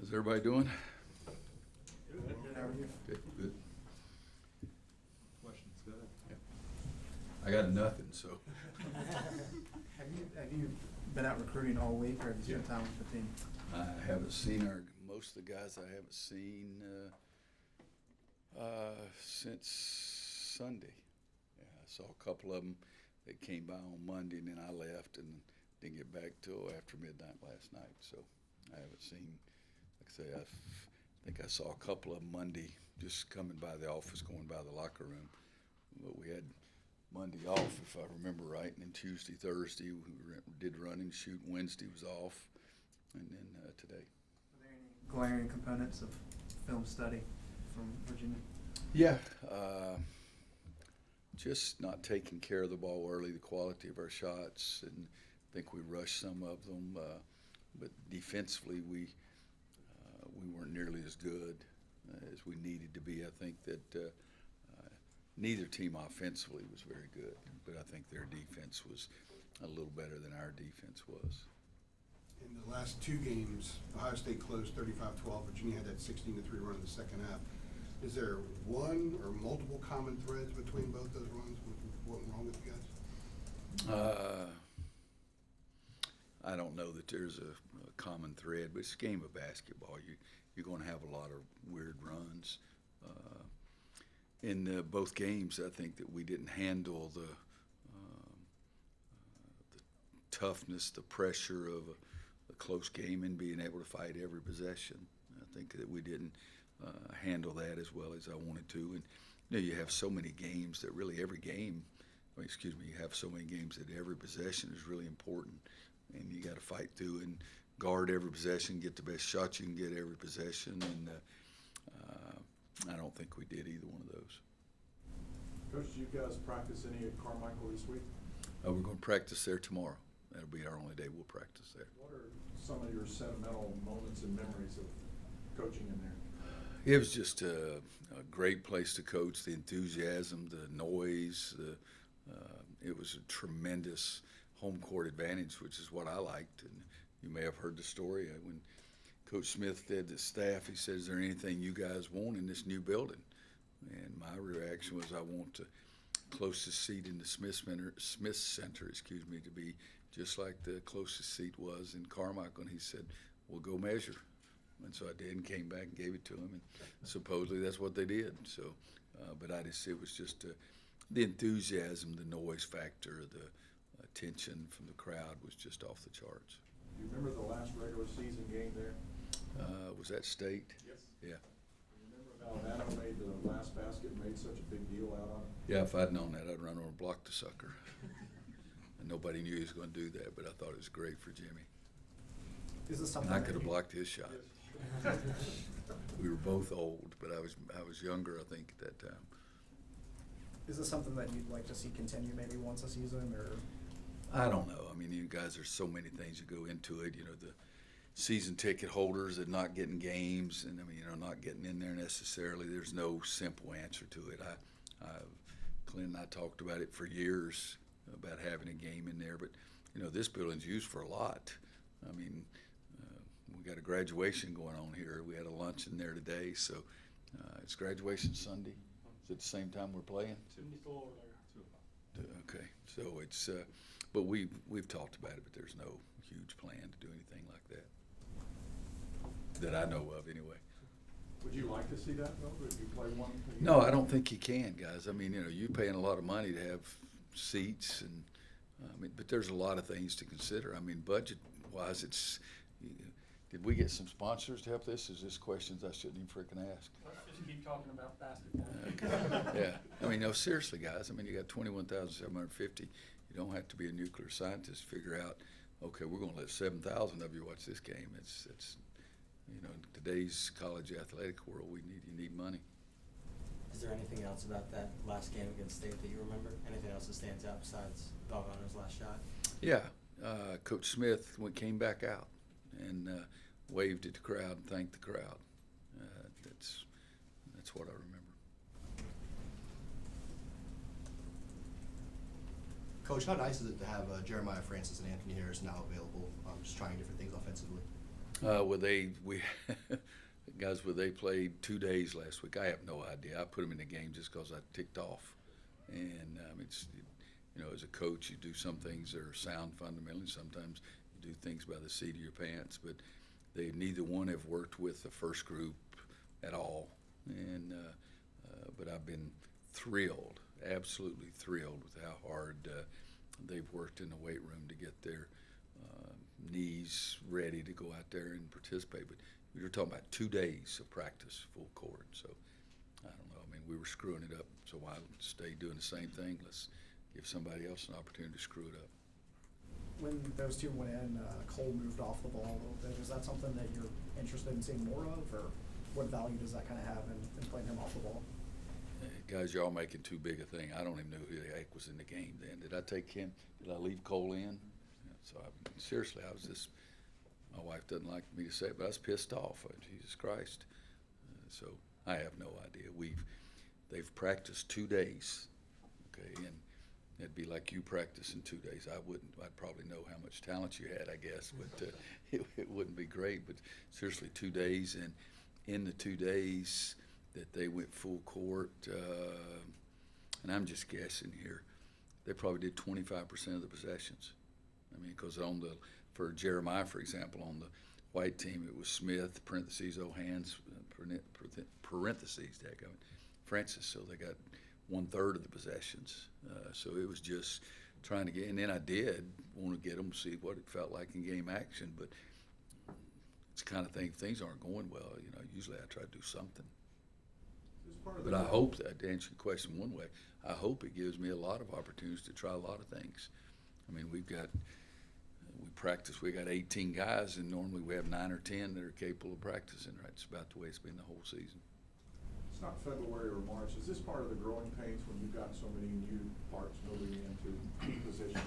How's everybody doing? Good. How are you? Good. Questions, go ahead. I got nothing, so. Have you been out recruiting all week, or have you spent time with the team? I haven't seen most of the guys I haven't seen since Sunday. Yeah, I saw a couple of them that came by on Monday, and then I left and didn't get back till after midnight last night. So I haven't seen, like I say, I think I saw a couple of them Monday just coming by the office, going by the locker room. But we had Monday off, if I remember right, and then Tuesday, Thursday, we did run and shoot. Wednesday was off, and then today. Are there any glaring components of film study from Virginia? Yeah, just not taking care of the ball early, the quality of our shots, and I think we rushed some of them. But defensively, we weren't nearly as good as we needed to be. I think that neither team offensively was very good, but I think their defense was a little better than our defense was. In the last two games, Ohio State closed 35-12. Virginia had that 16-3 run in the second half. Is there one or multiple common threads between both those runs? What went wrong with you guys? I don't know that there's a common thread, but it's a game of basketball. You're going to have a lot of weird runs. In both games, I think that we didn't handle the toughness, the pressure of a close game and being able to fight every possession. I think that we didn't handle that as well as I wanted to. And you have so many games that really every game, you have so many games that every possession is really important, and you got to fight through and guard every possession, get the best shot you can get every possession, and I don't think we did either one of those. Coach, do you guys practice any at Carmichael this week? We're going to practice there tomorrow. That'll be our only day we'll practice there. What are some of your sentimental moments and memories of coaching in there? It was just a great place to coach. The enthusiasm, the noise, it was a tremendous home court advantage, which is what I liked. And you may have heard the story when Coach Smith said to staff, he said, "Is there anything you guys want in this new building?" And my reaction was, "I want the closest seat in the Smith Center, to be just like the closest seat was in Carmichael." And he said, "We'll go measure." And so I did, and came back and gave it to him, and supposedly that's what they did. So, but it was just the enthusiasm, the noise factor, the attention from the crowd was just off the charts. Do you remember the last regular season game there? Was that state? Yes. Yeah. Remember how Adamo made the last basket and made such a big deal out of it? Yeah, if I'd known that, I'd run over and block the sucker. And nobody knew he was going to do that, but I thought it was great for Jimmy. Is this And something I that could have you- blocked his shot. We were both old, but I was younger, I think, at that time. Is this something that you'd like to see continue maybe once a season, or? I don't know. I mean, you guys, there's so many things that go into it. The season ticket holders that not getting games, and not getting in there necessarily. There's no simple answer to it. Clint and I talked about it for years about having a game in there, but this building's used for a lot. I mean, we got a graduation going on here. We had a lunch in there today, so it's graduation Sunday. Is it the same time we're playing? 2 over there. 2 o'clock. Okay, so it's, but we've talked about it, but there's no huge plan to do anything like that I know of anyway. Would you like to see that, though? Would you play one? No, I don't think you can, guys. I mean, you're paying a lot of money to have seats, and but there's a lot of things to consider. I mean, budget-wise, did we get some sponsors to help this? Is this questions I shouldn't even freaking ask? Let's just keep talking about basketball. Okay. Yeah. I mean, no, seriously, guys. I mean, you got 21,750. You don't have to be a nuclear scientist to figure out, okay, we're going to let 7,000 of you watch this game. It's in today's college athletic world, you need money. Is there anything else about that last game against State that you remember? Anything else that stands out besides Valgano's last shot? Yeah. Coach Smith came back out and waved at the crowd and thanked the crowd. That's what I remember. Coach, how nice is it to have Jeremiah Francis and Anthony Harris now available, just trying different things offensively? They played 2 days last week. I have no idea. I put them in the game just because I ticked off. And as a coach, you do some things that are sound fundamentally. Sometimes you do things by the seat of your pants. But neither one have worked with the first group at all. And but I've been thrilled, absolutely thrilled with how hard they've worked in the weight room to get their knees ready to go out there and participate. But you're talking about 2 days of practice, full court. So I don't know. I mean, we were screwing it up, so why stay doing the same thing? Let's give somebody else an opportunity to screw it up. When those two went in, Cole moved off the ball a little bit. Is that something that you're interested in seeing more of, or what value does that kind of have in playing him off the ball? Guys, y'all making too big a thing. I don't even know who the heck was in the game then. Did I take him? Did I leave Cole in? Seriously, my wife doesn't like me to say it, but I was pissed off. Jesus Christ. So I have no idea. They've practiced 2 days, okay, and it'd be like you practicing 2 days. I'd probably know how much talent you had, I guess, but it wouldn't be great. But seriously, 2 days, and in the 2 days that they went full court, and I'm just guessing here, they probably did 25% of the possessions. I mean, because for Jeremiah, for example, on the white team, it was Smith, parentheses, O'Hands, parentheses, Francis. So they got 1/3 of the possessions. So it was just trying to get, and then I did want to get them to see what it felt like in game action. But it's the kind of thing, if things aren't going well, usually I try to do something. But I hope that, to answer your question one way, I hope it gives me a lot of opportunities to try a lot of things. I mean, we got 18 guys, and normally we have 9 or 10 that are capable of practicing, right? It's about the way it's been the whole season. It's not February or March. Is this part of the growing pains when you've got so many new parts moving into key positions?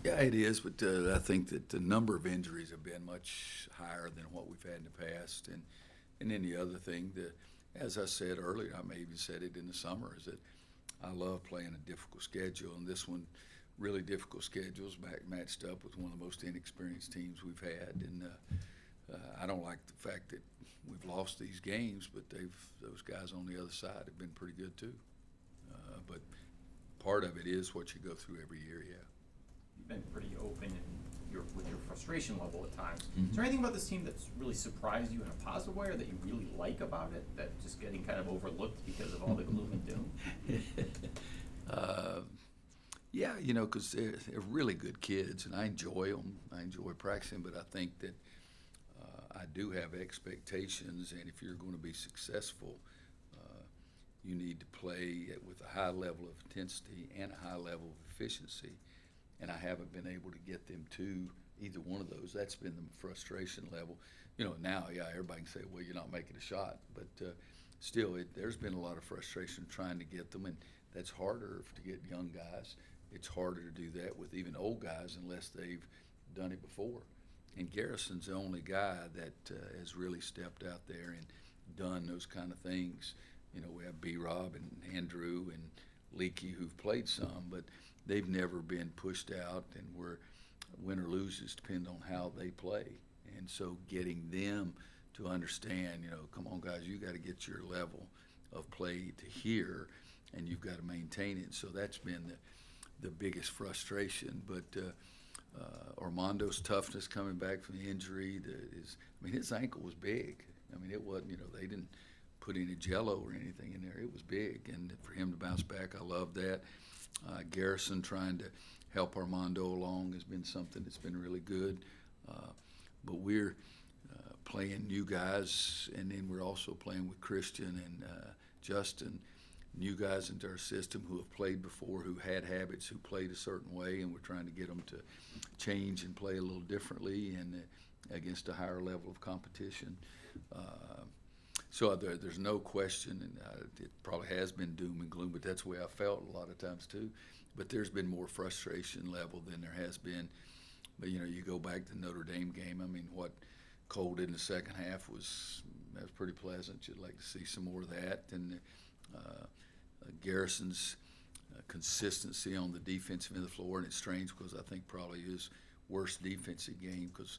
Yeah, it is, but I think that the number of injuries have been much higher than what we've had in the past. And then the other thing, as I said earlier, I may even said it in the summer, is that I love playing a difficult schedule, and this one, really difficult schedules matched up with one of the most inexperienced teams we've had. And I don't like the fact that we've lost these games, but those guys on the other side have been pretty good too. But part of it is what you go through every year, yeah. You've been pretty open with your frustration level at times. Mm-hmm. Is there anything about this team that's really surprised you in a positive way, or that you really like about it, that just getting kind of overlooked because of all the gloom and doom? Yeah, because they're really good kids, and I enjoy them. I enjoy practicing, but I think that I do have expectations, and if you're going to be successful, you need to play with a high level of intensity and a high level of efficiency, and I haven't been able to get them to either one of those. That's been the frustration level. Now, yeah, everybody can say, well, you're not making a shot, but still, there's been a lot of frustration trying to get them, and that's harder to get young guys. It's harder to do that with even old guys unless they've done it before. And Garrison's the only guy that has really stepped out there and done those kind of things. We have B-Rob and Andrew and Leakey who've played some, but they've never been pushed out, and win or loses depend on how they play. And so getting them to understand, come on guys, you got to get your level of play to here, and you've got to maintain it. So that's been the biggest frustration. But Armando's toughness coming back from the injury, his ankle was big. It wasn't, they didn't put any jello or anything in there. It was big, and for him to bounce back, I love that. Garrison trying to help Armando along has been something that's been really good. But we're playing new guys, and then we're also playing with Christian and Justin, new guys into our system who have played before, who had habits, who played a certain way, and we're trying to get them to change and play a little differently and against a higher level of competition. So there's no question, and it probably has been doom and gloom, but that's the way I felt a lot of times too. But there's been more frustration level than there has been. But, you go back to the Notre Dame game, what Cole did in the second half was pretty pleasant. You'd like to see some more of that. And Garrison's consistency on the defensive end of the floor, and it's strange because I think probably his worst defensive game, because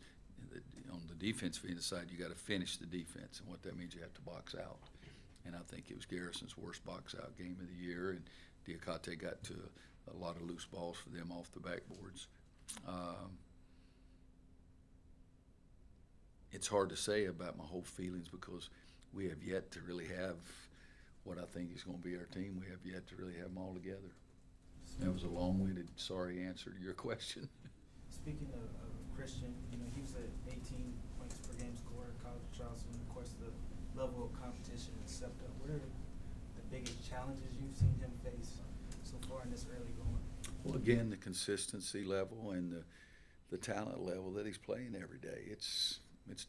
on the defensive end side, you got to finish the defense, and what that means, you have to box out. And I think it was Garrison's worst box out game of the year, and Diakate got to a lot of loose balls for them off the backboards. It's hard to say about my whole feelings because we have yet to really have what I think is going to be our team. We have yet to really have them all together. That was a long-winded, sorry answer to your question. Speaking of Christian, he was at 18 points per game scorer, college Charleston. Of course, the level of competition has stepped up. What are the biggest challenges you've seen him face so far in this early going? Well, again, the consistency level and the talent level that he's playing every day. It's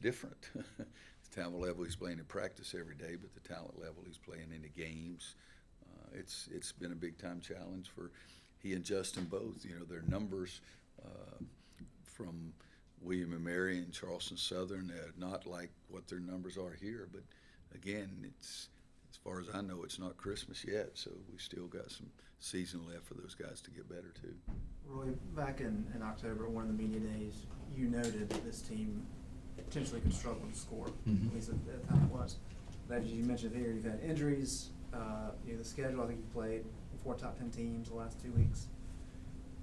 different. The talent level he's playing in practice every day, but the talent level he's playing in the games, it's been a big-time challenge for he and Justin both. Their numbers from William and Mary and Charleston Southern, not like what their numbers are here. But, again, it's as far as I know, it's not Christmas yet, so we still got some season left for those guys to get better too. Roy, back in October, one of the media days, you noted that this team potentially could struggle to score, at least at the time it was. But as you mentioned there, you've had injuries, the schedule, I think you played 4 top 10 teams the last 2 weeks.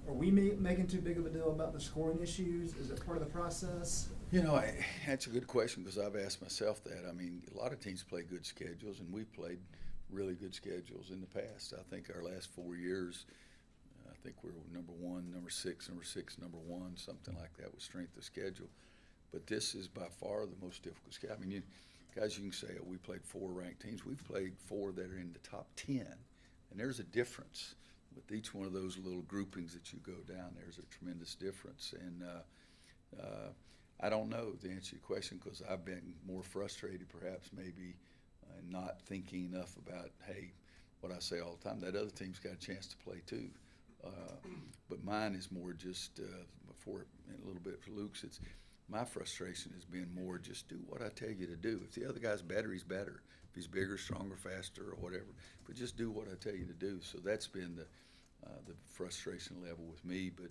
Are we making too big of a deal about the scoring issues? Is it part of the process? That's a good question because I've asked myself that. I mean, a lot of teams play good schedules, and we've played really good schedules in the past. I think our last 4 years, I think we're number 1, number 6, number 1, something like that with strength of schedule. But this is by far the most difficult schedule. I mean, guys, you can say, we played 4 ranked teams. We've played 4 that are in the top 10, and there's a difference. With each one of those little groupings that you go down, there's a tremendous difference. And I don't know the answer to your question because I've been more frustrated perhaps maybe not thinking enough about, hey, what I say all the time, that other team's got a chance to play too. But mine is more just, before a little bit for Luke's, my frustration has been more just do what I tell you to do. If the other guy's better, he's better. If he's bigger, stronger, faster, or whatever. But just do what I tell you to do. So that's been the frustration level with me. But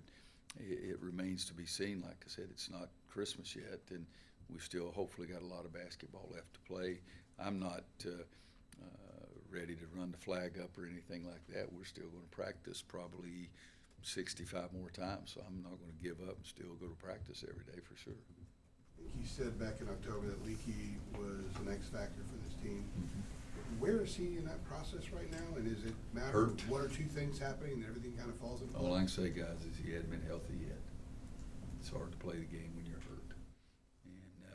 it remains to be seen. Like I said, it's not Christmas yet, and we've still hopefully got a lot of basketball left to play. I'm not ready to run the flag up or anything like that. We're still going to practice probably 65 more times, so I'm not going to give up and still go to practice every day for sure. You said back in October that Leakey was an X factor for this team. Where is he in that process right now? And is it matter Hurt. of 1 or 2 things happening and everything kind of falls into place? All I can say, guys, is he hadn't been healthy yet. It's hard to play the game when you're hurt. And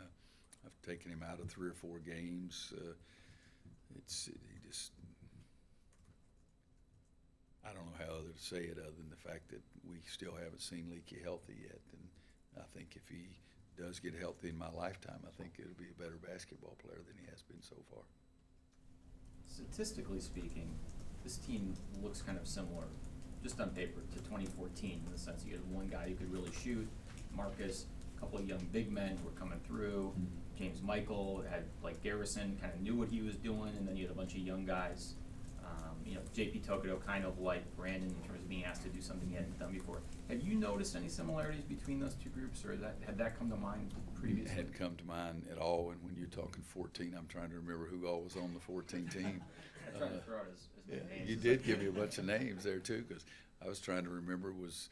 I've taken him out of 3 or 4 games. I don't know how other to say it other than the fact that we still haven't seen Leakey healthy yet. And I think if he does get healthy in my lifetime, I think it'll be a better basketball player than he has been so far. Statistically speaking, this team looks kind of similar, just on paper, to 2014 in the sense you had one guy who could really shoot, Marcus, a couple of young big men who were coming through, James Michael had, like Garrison, kind of knew what he was doing, and then you had a bunch of young guys. JP Tokido kind of like Brandon in terms of being asked to do something he hadn't done before. Have you noticed any similarities between those 2 groups, or had that come to mind previously? It hadn't come to mind at all, and when you're talking 14, I'm trying to remember who all was on the 14 team. I tried to throw out as many names. You did give me a bunch of names there too, because I was trying to remember was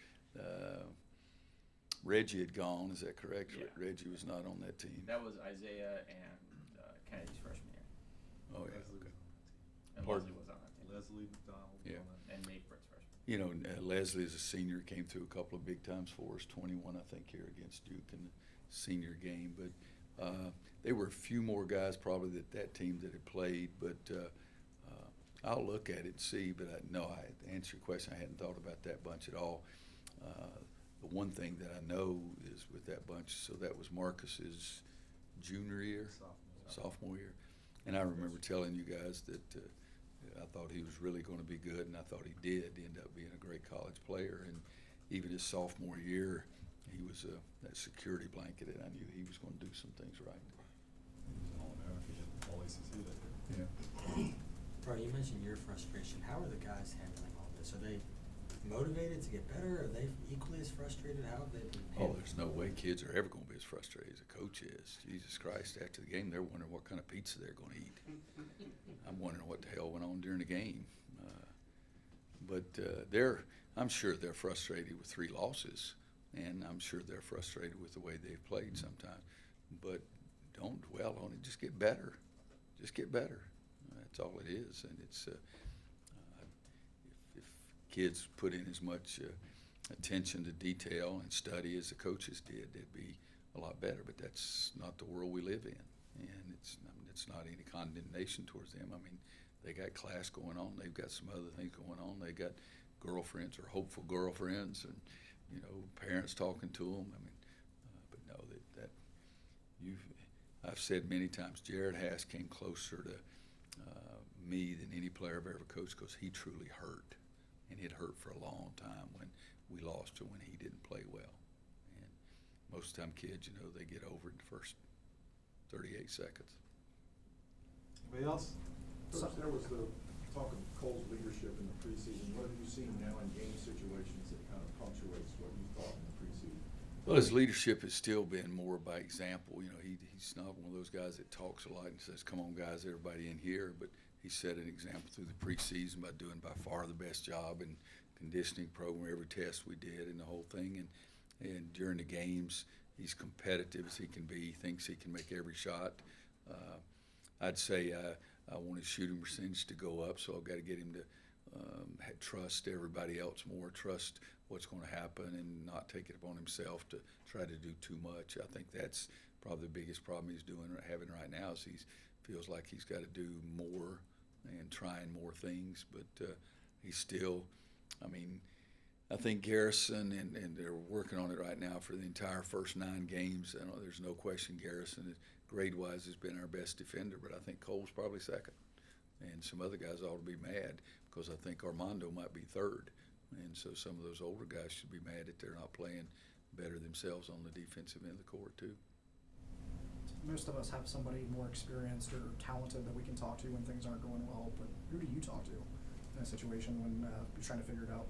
Reggie had gone, is that correct? Yeah. Reggie was not on that team. That was Isaiah and Kennedy's freshman year. Oh, yeah, Leslie okay. And Pardon? Leslie was on that team. Leslie McDonald. Yeah. on that. And Nate Britt's freshman. Leslie is a senior, came through a couple of big times for us, 21 I think here against Duke in the senior game. But there were a few more guys probably that team that had played, but I'll look at it and see. But to answer your question, I hadn't thought about that bunch at all. The one thing that I know is with that bunch, so that was Marcus's junior year, sophomore year. And I remember telling you guys that I thought he was really going to be good, and I thought he did end up being a great college player. And even his sophomore year, he was that security blanket, and I knew he was going to do some things right. All-American, all ACC that year. Yeah. Bro, you mentioned your frustration. How are the guys handling all this? Are they motivated to get better? Are they equally as frustrated? How have they been? Oh, there's no way kids are ever going to be as frustrated as a coach is. Jesus Christ, after the game, they're wondering what kind of pizza they're going to eat. I'm wondering what the hell went on during the game. I'm sure they're frustrated with 3 losses, and I'm sure they're frustrated with the way they've played sometimes. But don't dwell on it. Just get better. Just get better. That's all it is. And it's if kids put in as much attention to detail and study as the coaches did, they'd be a lot better. But that's not the world we live in, and it's not any condemnation towards them. I mean, they got class going on. They've got some other things going on. They got girlfriends or hopeful girlfriends, and parents talking to them. I mean, but no, I've said many times, Jared Hass came closer to me than any player I've ever coached because he truly hurt, and it hurt for a long time when we lost or when he didn't play well. And most of the time, kids, they get over it in the first 38 seconds. Anybody else? Coach, there was the talk of Cole's leadership in the preseason. What have you seen now in game situations that kind of punctuates what you thought in the preseason? Well, his leadership has still been more by example. He's not one of those guys that talks a lot and says, "Come on, guys, everybody in here." But he set an example through the preseason by doing by far the best job in conditioning program, every test we did, and the whole thing. And during the games, he's competitive as he can be. He thinks he can make every shot. I'd say I want his shooting percentage to go up, so I've got to get him to trust everybody else more, trust what's going to happen, and not take it upon himself to try to do too much. I think that's probably the biggest problem he's having right now is he feels like he's got to do more and trying more things, but he's still, I think Garrison, and they're working on it right now for the entire first 9 games. There's no question Garrison, grade-wise, has been our best defender, but I think Cole's probably second. And some other guys ought to be mad because I think Armando might be third. And so some of those older guys should be mad that they're not playing better themselves on the defensive end of the court too. Most of us have somebody more experienced or talented that we can talk to when things aren't going well, but who do you talk to in a situation when you're trying to figure it out?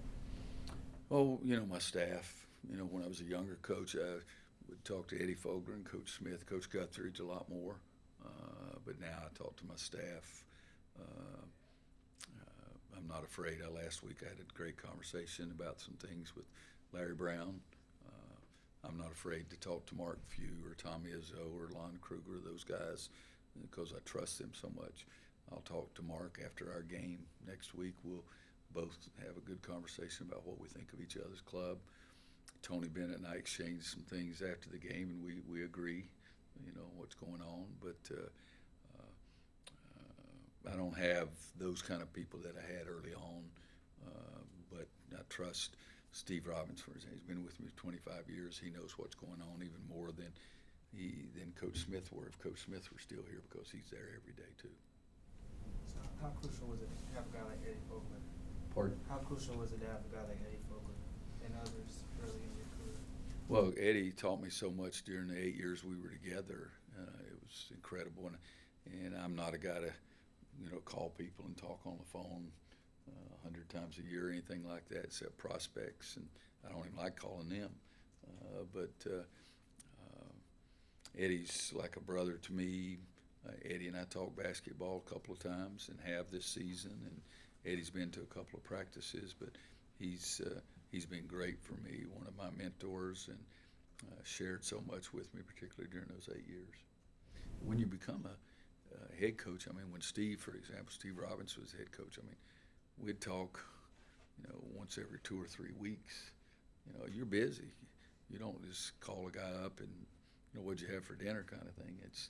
Oh, my staff. When I was a younger coach, I would talk to Eddie Fogler and Coach Smith, Coach Guthridge a lot more. But now I talk to my staff. I'm not afraid. Last week I had a great conversation about some things with Larry Brown. I'm not afraid to talk to Mark Few or Tommy Izzo or Lon Kruger, those guys, because I trust them so much. I'll talk to Mark after our game next week. We'll both have a good conversation about what we think of each other's club. Tony Bennett and I exchanged some things after the game, and we agree, what's going on. But I don't have those kind of people that I had early on. But I trust Steve Robbins, for example. He's been with me 25 years. He knows what's going on even more than Coach Smith were, if Coach Smith were still here, because he's there every day too. So how crucial was it to have a guy like Eddie Fogler? Pardon? How crucial was it to have a guy like Eddie Fogler and others early in your career? Well, Eddie taught me so much during the 8 years we were together. It was incredible, and I'm not a guy to, call people and talk on the phone 100 times a year or anything like that, except prospects, and I don't even like calling them. But Eddie's like a brother to me. Eddie and I talked basketball a couple of times and have this season, and Eddie's been to a couple of practices, but he's been great for me, one of my mentors, and shared so much with me, particularly during those 8 years. When you become a head coach, when Steve, for example, Steve Robbins was head coach, we'd talk, once every 2 or 3 weeks. You're busy. You don't just call a guy up and, what'd you have for dinner kind of thing. It's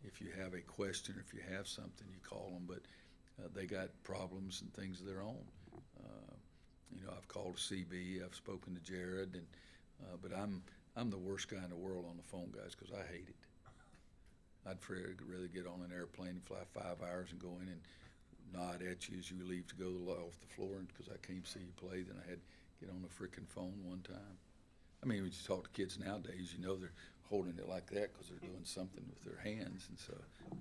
if you have a question, or if you have something, you call them, but they got problems and things of their own. I've called CB, I've spoken to Jared, and but I'm the worst guy in the world on the phone, guys, because I hate it. I'd rather get on an airplane and fly 5 hours and go in and nod at you as you leave to go off the floor because I can't see you play than I had to get on the frickin' phone one time. When you talk to kids nowadays, they're holding it like that because they're doing something with their hands, and so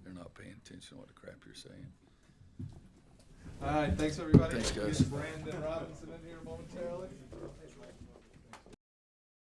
they're not paying attention to what the crap you're saying. All right, thanks, everybody. Thanks, guys. Get Brandon Robinson in here momentarily.